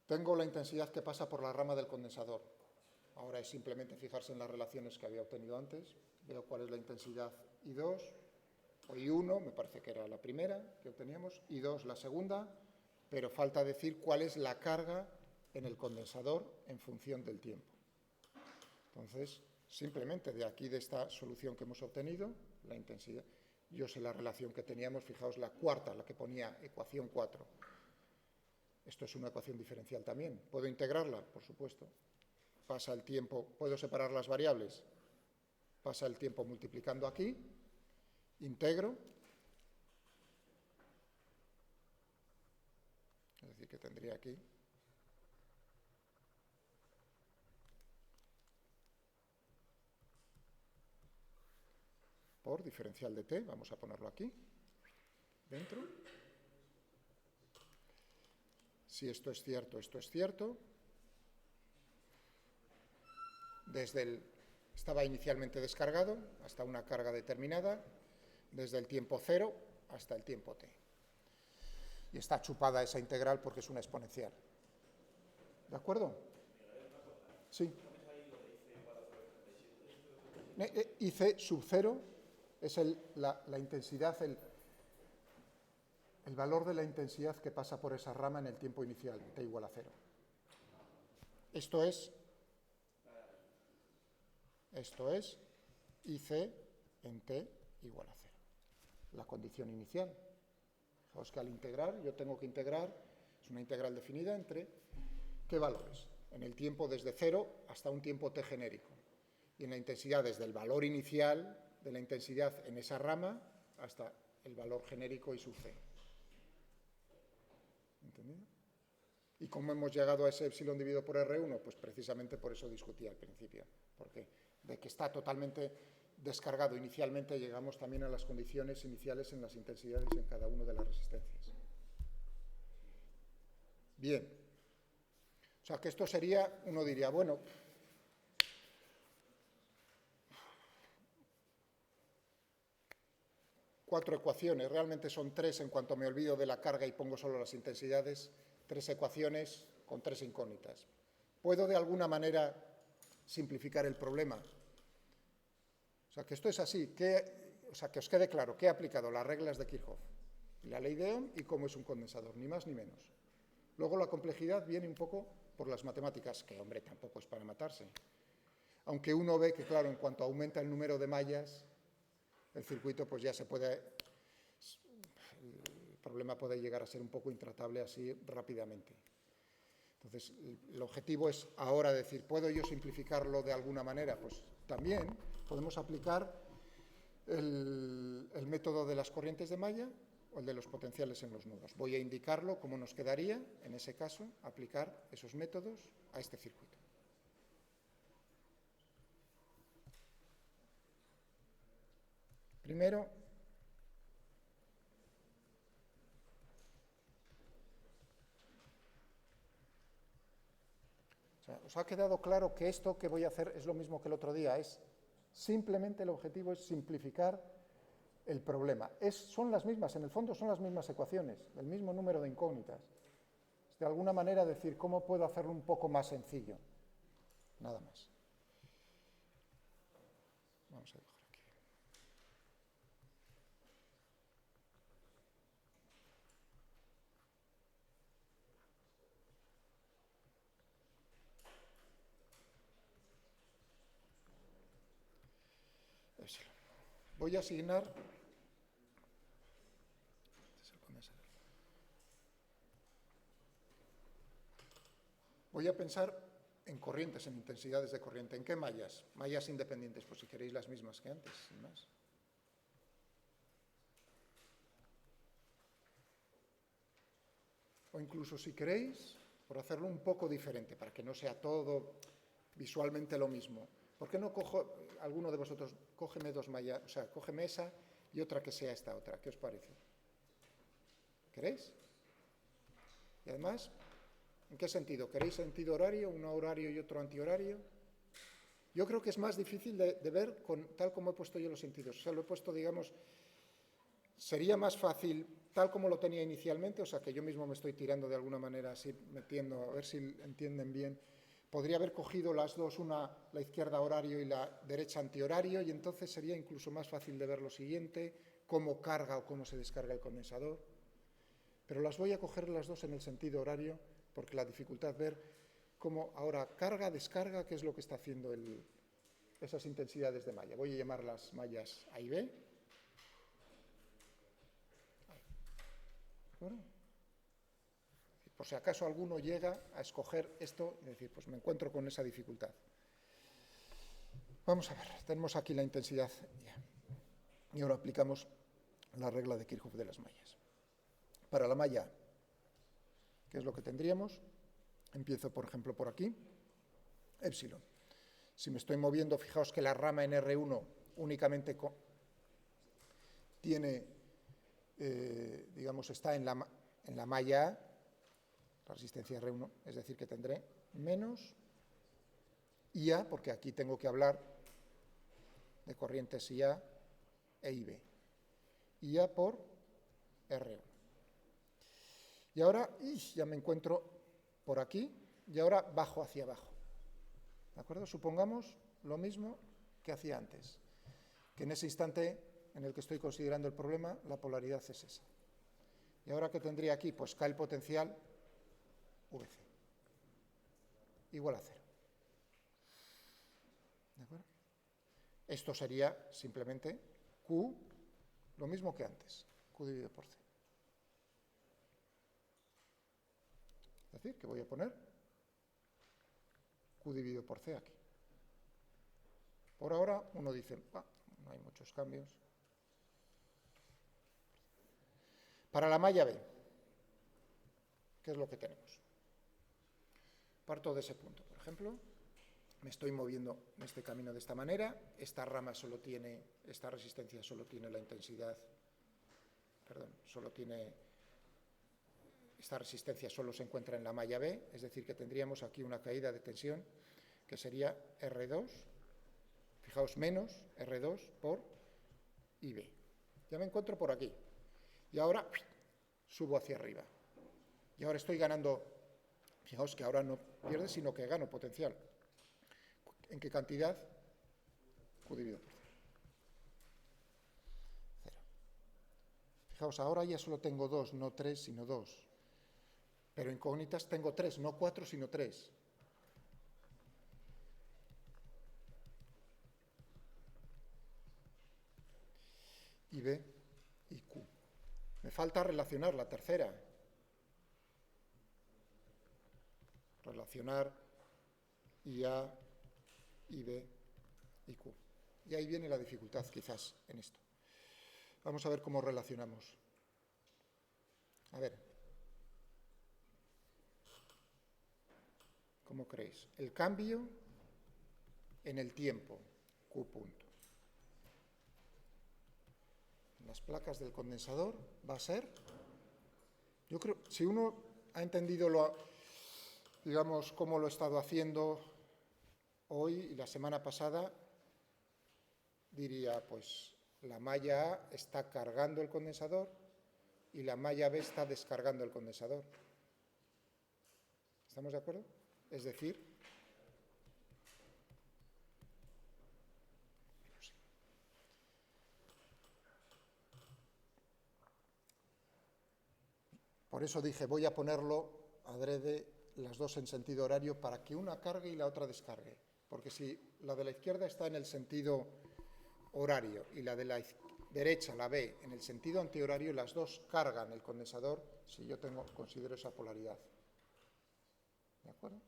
tengo la intensidad que pasa por la rama del condensador. Ahora es simplemente fijarse en las relaciones que había obtenido antes. Veo cuál es la intensidad I2, o I1, me parece que era la primera que obteníamos, I2 la segunda, pero falta decir cuál es la carga en el condensador en función del tiempo. Entonces, simplemente de aquí, de esta solución que hemos obtenido, la intensidad, yo sé la relación que teníamos, fijaos la cuarta, la que ponía ecuación 4. Esto es una ecuación diferencial también. ¿Puedo integrarla? Por supuesto. Pasa el tiempo, ¿puedo separar las variables? Pasa el tiempo multiplicando aquí, integro, es decir, que tendría aquí por diferencial de t, vamos a ponerlo aquí, dentro. Si esto es cierto, esto es cierto. Estaba inicialmente descargado hasta una carga determinada, desde el tiempo 0 hasta el tiempo t. Y está chupada esa integral porque es una exponencial. ¿De acuerdo? Sí. IC sub 0 es la intensidad, el valor de la intensidad que pasa por esa rama en el tiempo inicial, t igual a 0. Esto es IC en T igual a 0. La condición inicial. Fijaos que al integrar, yo tengo que integrar, es una integral definida entre ¿qué valores? En el tiempo desde 0 hasta un tiempo T genérico. Y en la intensidad desde el valor inicial de la intensidad en esa rama hasta el valor genérico y su C. ¿Entendido? ¿Y cómo hemos llegado a ese epsilon dividido por R1? Pues precisamente por eso discutí al principio. Porque de que está totalmente descargado inicialmente, llegamos también a las condiciones iniciales en las intensidades en cada una de las resistencias. Bien. O sea, que esto sería, uno diría, bueno, cuatro ecuaciones, realmente son tres en cuanto me olvido de la carga y pongo solo las intensidades, tres ecuaciones con tres incógnitas. ¿Puedo de alguna manera simplificar el problema? O sea, que esto es así, o sea, que os quede claro que he aplicado las reglas de Kirchhoff, la ley de Ohm y cómo es un condensador, ni más ni menos. Luego la complejidad viene un poco por las matemáticas, que, hombre, tampoco es para matarse. Aunque uno ve que, claro, en cuanto aumenta el número de mallas, el circuito pues ya se puede, el problema puede llegar a ser un poco intratable así rápidamente. Entonces, el objetivo es ahora decir, ¿puedo yo simplificarlo de alguna manera? Pues también podemos aplicar el método de las corrientes de malla o el de los potenciales en los nodos. Voy a indicarlo cómo nos quedaría, en ese caso, aplicar esos métodos a este circuito. Primero, o sea, ¿os ha quedado claro que esto que voy a hacer es lo mismo que el otro día? Es simplemente el objetivo es simplificar el problema. Son las mismas, en el fondo son las mismas ecuaciones, el mismo número de incógnitas. Es de alguna manera decir, ¿cómo puedo hacerlo un poco más sencillo? Nada más. Vamos a dejar aquí. Voy a asignar voy a pensar en corrientes, en intensidades de corriente. ¿En qué mallas? Mallas independientes, pues si queréis las mismas que antes, sin más. O incluso si queréis, por hacerlo un poco diferente, para que no sea todo visualmente lo mismo. ¿Por qué no cojo, alguno de vosotros, cógeme dos mallas, o sea, cógeme esa y otra que sea esta otra? ¿Qué os parece? ¿Queréis? Y además, ¿en qué sentido? ¿Queréis sentido horario, uno horario y otro antihorario? Yo creo que es más difícil de ver tal como he puesto yo los sentidos. O sea, lo he puesto, digamos, sería más fácil tal como lo tenía inicialmente, o sea, que yo mismo me estoy tirando de alguna manera así, metiendo, a ver si entienden bien. Podría haber cogido las dos, la izquierda horario y la derecha antihorario, y entonces sería incluso más fácil de ver lo siguiente, cómo carga o cómo se descarga el condensador. Pero las voy a coger las dos en el sentido horario, porque la dificultad es ver cómo ahora carga, descarga, qué es lo que está haciendo esas intensidades de malla. Voy a llamar las mallas A y B. ¿De acuerdo? Por si acaso alguno llega a escoger esto y decir, pues me encuentro con esa dificultad. Vamos a ver, tenemos aquí la intensidad ya. Y ahora aplicamos la regla de Kirchhoff de las mallas. Para la malla, ¿qué es lo que tendríamos? Empiezo, por ejemplo, por aquí. Epsilon. Si me estoy moviendo, fijaos que la rama en R1 únicamente tiene, digamos, está en la malla A, la resistencia R1, es decir, que tendré menos IA, porque aquí tengo que hablar de corrientes IA e IB. IA por R1. Y ahora ya me encuentro por aquí y ahora bajo hacia abajo. ¿De acuerdo? Supongamos lo mismo que hacía antes, que en ese instante en el que estoy considerando el problema, la polaridad es esa. ¿Y ahora qué tendría aquí? Pues K el potencial VC. igual a 0. ¿De acuerdo? Esto sería simplemente Q, lo mismo que antes, Q dividido por C. Es decir, que voy a poner Q dividido por C aquí. Por ahora uno dice, no hay muchos cambios. Para la malla B, ¿qué es lo que tenemos? Parto de ese punto, por ejemplo. Me estoy moviendo en este camino de esta manera. Esta rama solo tiene, esta resistencia solo tiene la intensidad, perdón, esta resistencia solo se encuentra en la malla B, es decir, que tendríamos aquí una caída de tensión que sería R2, fijaos, menos R2 por IB. Ya me encuentro por aquí. Y ahora subo hacia arriba. Y ahora estoy ganando, fijaos que ahora no pierde, sino que gano potencial. ¿En qué cantidad? Q dividido por 0. Fijaos, ahora ya solo tengo 2, no 3, sino 2. Pero incógnitas tengo 3, no 4, sino 3. Y B y Q. Me falta relacionar la tercera. Relacionar IA, IB y Q. Y ahí viene la dificultad, quizás, en esto. Vamos a ver cómo relacionamos. A ver. ¿Cómo creéis? El cambio en el tiempo, Q punto. Las placas del condensador va a ser, yo creo, si uno ha entendido digamos, cómo lo he estado haciendo hoy y la semana pasada, diría, pues, la malla A está cargando el condensador y la malla B está descargando el condensador. ¿Estamos de acuerdo? Es decir, por eso dije, voy a ponerlo adrede las dos en sentido horario para que una cargue y la otra descargue. Porque si la de la izquierda está en el sentido horario y la de la derecha, la B, en el sentido antihorario, las dos cargan el condensador si yo considero esa polaridad. ¿De acuerdo?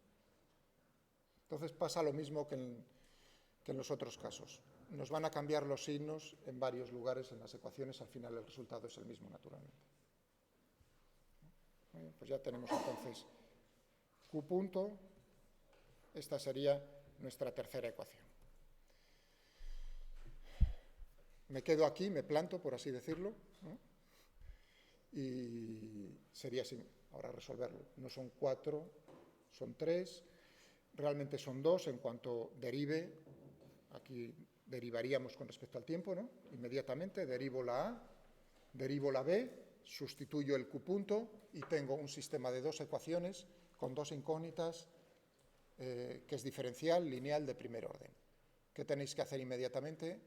Entonces pasa lo mismo que en los otros casos. Nos van a cambiar los signos en varios lugares en las ecuaciones, al final el resultado es el mismo, naturalmente. Bien, pues ya tenemos entonces Q punto, esta sería nuestra tercera ecuación. Me quedo aquí, me planto, por así decirlo, ¿no? Y sería así, ahora resolverlo. No son 4, son 3, realmente son 2 en cuanto derive, aquí derivaríamos con respecto al tiempo, ¿no? Inmediatamente derivo la A, derivo la B, sustituyo el Q punto y tengo un sistema de dos ecuaciones con dos incógnitas que es diferencial, lineal, de primer orden. ¿Qué tenéis que hacer inmediatamente?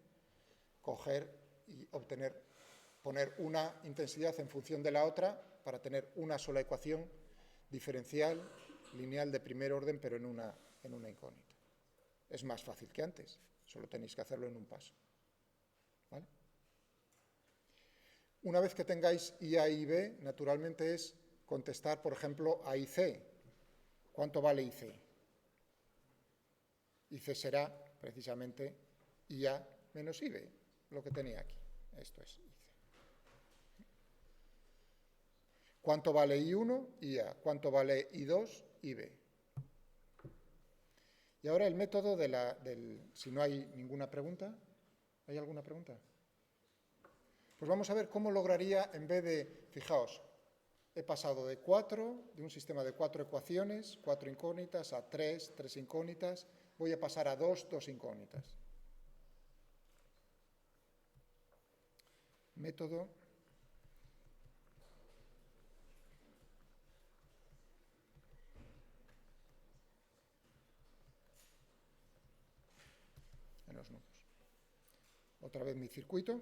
Coger y poner una intensidad en función de la otra para tener una sola ecuación diferencial, lineal, de primer orden, pero en una incógnita. Es más fácil que antes, solo tenéis que hacerlo en un paso. ¿Vale? Una vez que tengáis IA y B, naturalmente es contestar, por ejemplo, a IC. ¿Cuánto vale IC? IC será precisamente IA menos IB, lo que tenía aquí. Esto es IC. ¿Cuánto vale I1? IA. ¿Cuánto vale I2? IB. Y ahora el método si no hay ninguna pregunta. ¿Hay alguna pregunta? Pues vamos a ver cómo lograría, en vez de, fijaos, he pasado de un sistema de 4 ecuaciones, 4 incógnitas, a 3 incógnitas, voy a pasar a 2 incógnitas. Método. En los nudos. Otra vez mi circuito.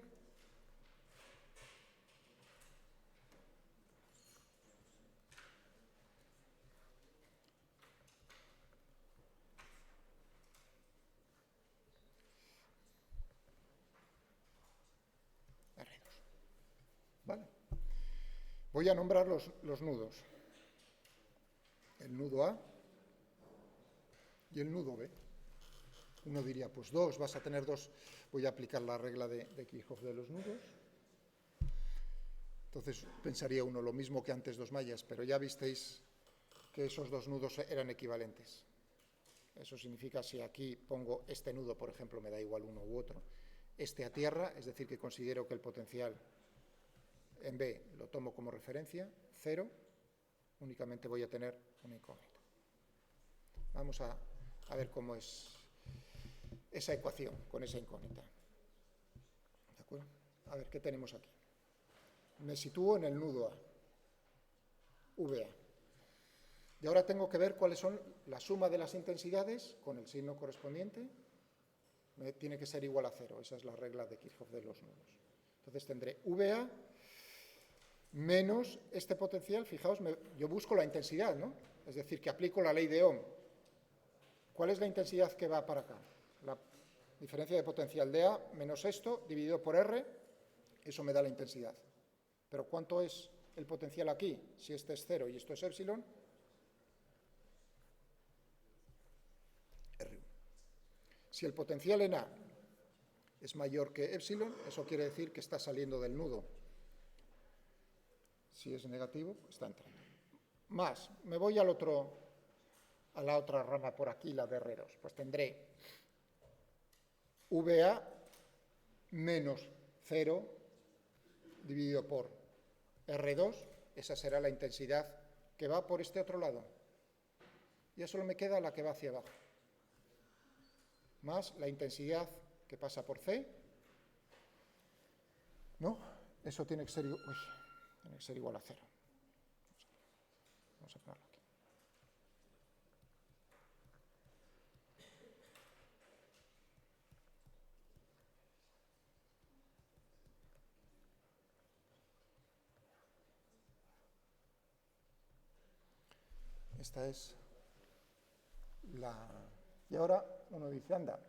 Voy a nombrar los nudos. El nudo A y el nudo B. Uno diría, pues dos, vas a tener dos. Voy a aplicar la regla de Kirchhoff de los nudos. Entonces pensaría uno lo mismo que antes dos mallas, pero ya visteis que esos dos nudos eran equivalentes. Eso significa, si aquí pongo este nudo, por ejemplo, me da igual uno u otro, este a tierra, es decir, que considero que el potencial en B lo tomo como referencia, 0, únicamente voy a tener una incógnita. Vamos a ver cómo es esa ecuación con esa incógnita. ¿De acuerdo? A ver, ¿qué tenemos aquí? Me sitúo en el nudo A, VA. Y ahora tengo que ver cuáles son la suma de las intensidades con el signo correspondiente. Tiene que ser igual a 0. Esa es la regla de Kirchhoff de los nudos. Entonces tendré VA menos este potencial. Fijaos, yo busco la intensidad, ¿no? Es decir, que aplico la ley de Ohm. ¿Cuál es la intensidad que va para acá? La diferencia de potencial de A menos esto dividido por R, eso me da la intensidad. Pero ¿cuánto es el potencial aquí? Si este es 0 y esto es epsilon, R1. Si el potencial en A es mayor que epsilon, eso quiere decir que está saliendo del nudo. Si es negativo, está entrando. Más, me voy a la otra rama por aquí, la de herreros. Pues tendré VA menos 0 dividido por R2, esa será la intensidad que va por este otro lado. Ya solo me queda la que va hacia abajo. Más la intensidad que pasa por C. ¿No? Eso tiene que ser igual a 0. Vamos a ponerlo aquí. Esta es la... Y ahora uno dice, anda,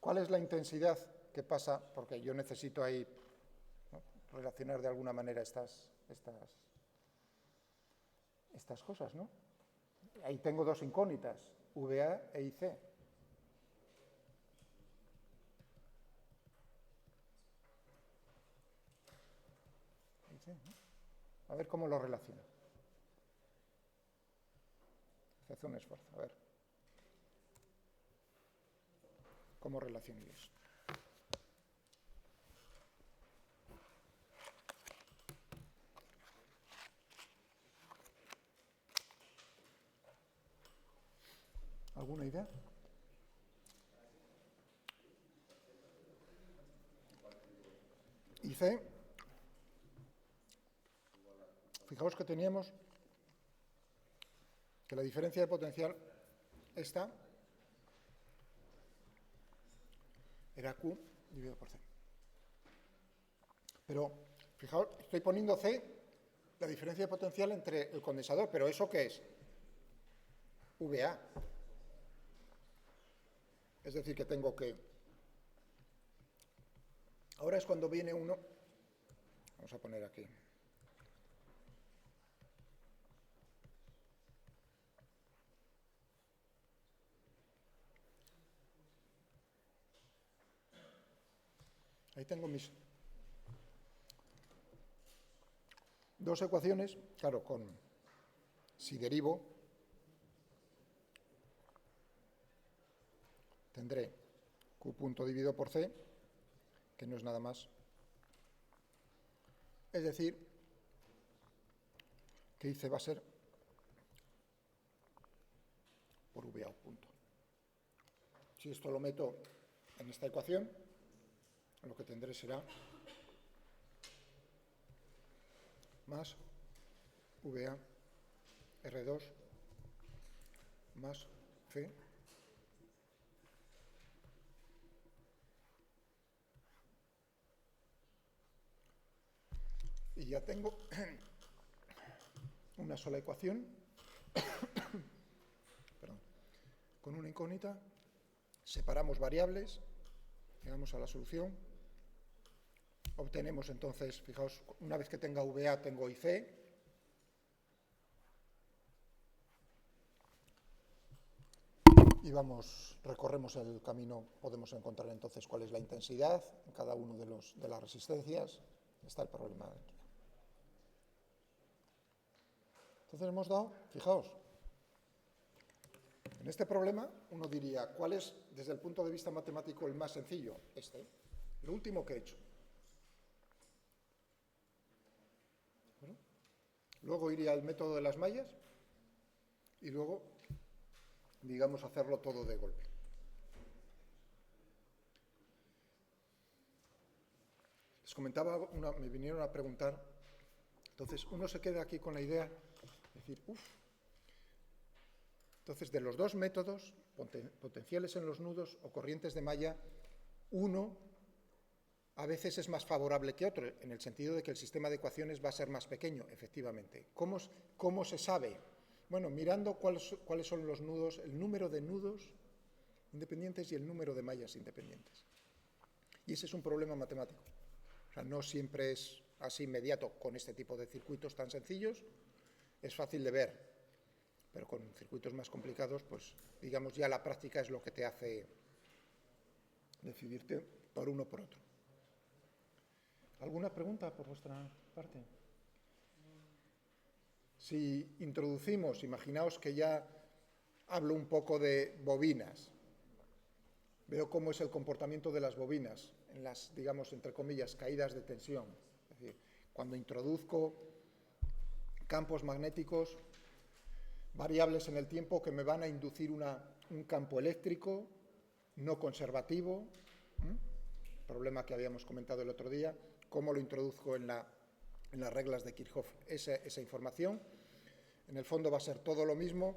¿cuál es la intensidad que pasa? Porque yo necesito ahí, ¿no?, relacionar de alguna manera estas cosas, ¿no? Ahí tengo dos incógnitas, VA e IC. A ver cómo lo relaciono. Se hace un esfuerzo, a ver. ¿Cómo relaciono eso? ¿Alguna idea? Y C, fijaos que teníamos que la diferencia de potencial esta era Q dividido por C. Pero, fijaos, estoy poniendo C, la diferencia de potencial entre el condensador, pero ¿eso qué es? VA. Es decir, que tengo que... Ahora es cuando viene uno... Vamos a poner aquí. Ahí tengo mis dos ecuaciones, claro, si derivo, tendré Q punto dividido por C, que no es nada más. Es decir, que IC va a ser por VA punto. Si esto lo meto en esta ecuación, lo que tendré será más VA R2 más C y ya tengo una sola ecuación perdón, con una incógnita. Separamos variables, llegamos a la solución obtenemos entonces, fijaos, una vez que tenga VA tengo IC. Y recorremos el camino, podemos encontrar entonces cuál es la intensidad en cada uno de las resistencias. Está el problema aquí. Entonces hemos dado, fijaos, en este problema uno diría, ¿cuál es, desde el punto de vista matemático, el más sencillo? Lo último que he hecho. Bueno, luego iría al método de las mallas y luego, digamos, hacerlo todo de golpe. Les comentaba, me vinieron a preguntar, entonces uno se queda aquí con la idea de decir, entonces de los dos métodos, potenciales en los nudos o corrientes de malla, uno a veces es más favorable que otro, en el sentido de que el sistema de ecuaciones va a ser más pequeño, efectivamente. ¿Cómo se sabe? Bueno, mirando cuáles son los nudos, el número de nudos independientes y el número de mallas independientes. Y ese es un problema matemático. O sea, no siempre es así inmediato con este tipo de circuitos tan sencillos. Es fácil de ver, pero con circuitos más complicados, pues digamos ya la práctica es lo que te hace decidirte por uno o por otro. ¿Alguna pregunta por vuestra parte? Si introducimos, imaginaos que ya hablo un poco de bobinas, veo cómo es el comportamiento de las bobinas en las, digamos, entre comillas, caídas de tensión. Es decir, cuando introduzco campos magnéticos variables en el tiempo que me van a inducir un campo eléctrico no conservativo, problema que habíamos comentado el otro día, cómo lo introduzco en las reglas de Kirchhoff esa información. En el fondo va a ser todo lo mismo,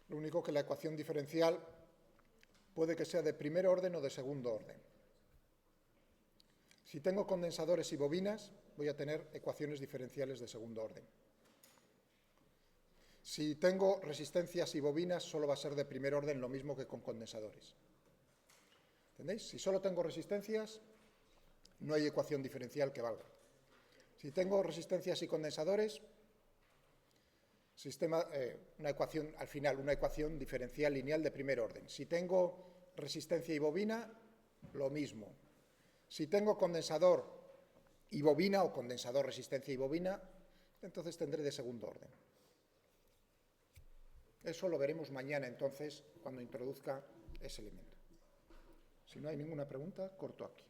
lo único que la ecuación diferencial puede que sea de primer orden o de segundo orden. Si tengo condensadores y bobinas, voy a tener ecuaciones diferenciales de segundo orden. Si tengo resistencias y bobinas, solo va a ser de primer orden, lo mismo que con condensadores. ¿Entendéis? Si solo tengo resistencias, no hay ecuación diferencial que valga. Si tengo resistencias y condensadores, una ecuación, al final, una ecuación diferencial lineal de primer orden. Si tengo resistencia y bobina, lo mismo. Si tengo condensador y bobina, o condensador, resistencia y bobina, entonces tendré de segundo orden. Eso lo veremos mañana, entonces, cuando introduzca ese elemento. Si no hay ninguna pregunta, corto aquí.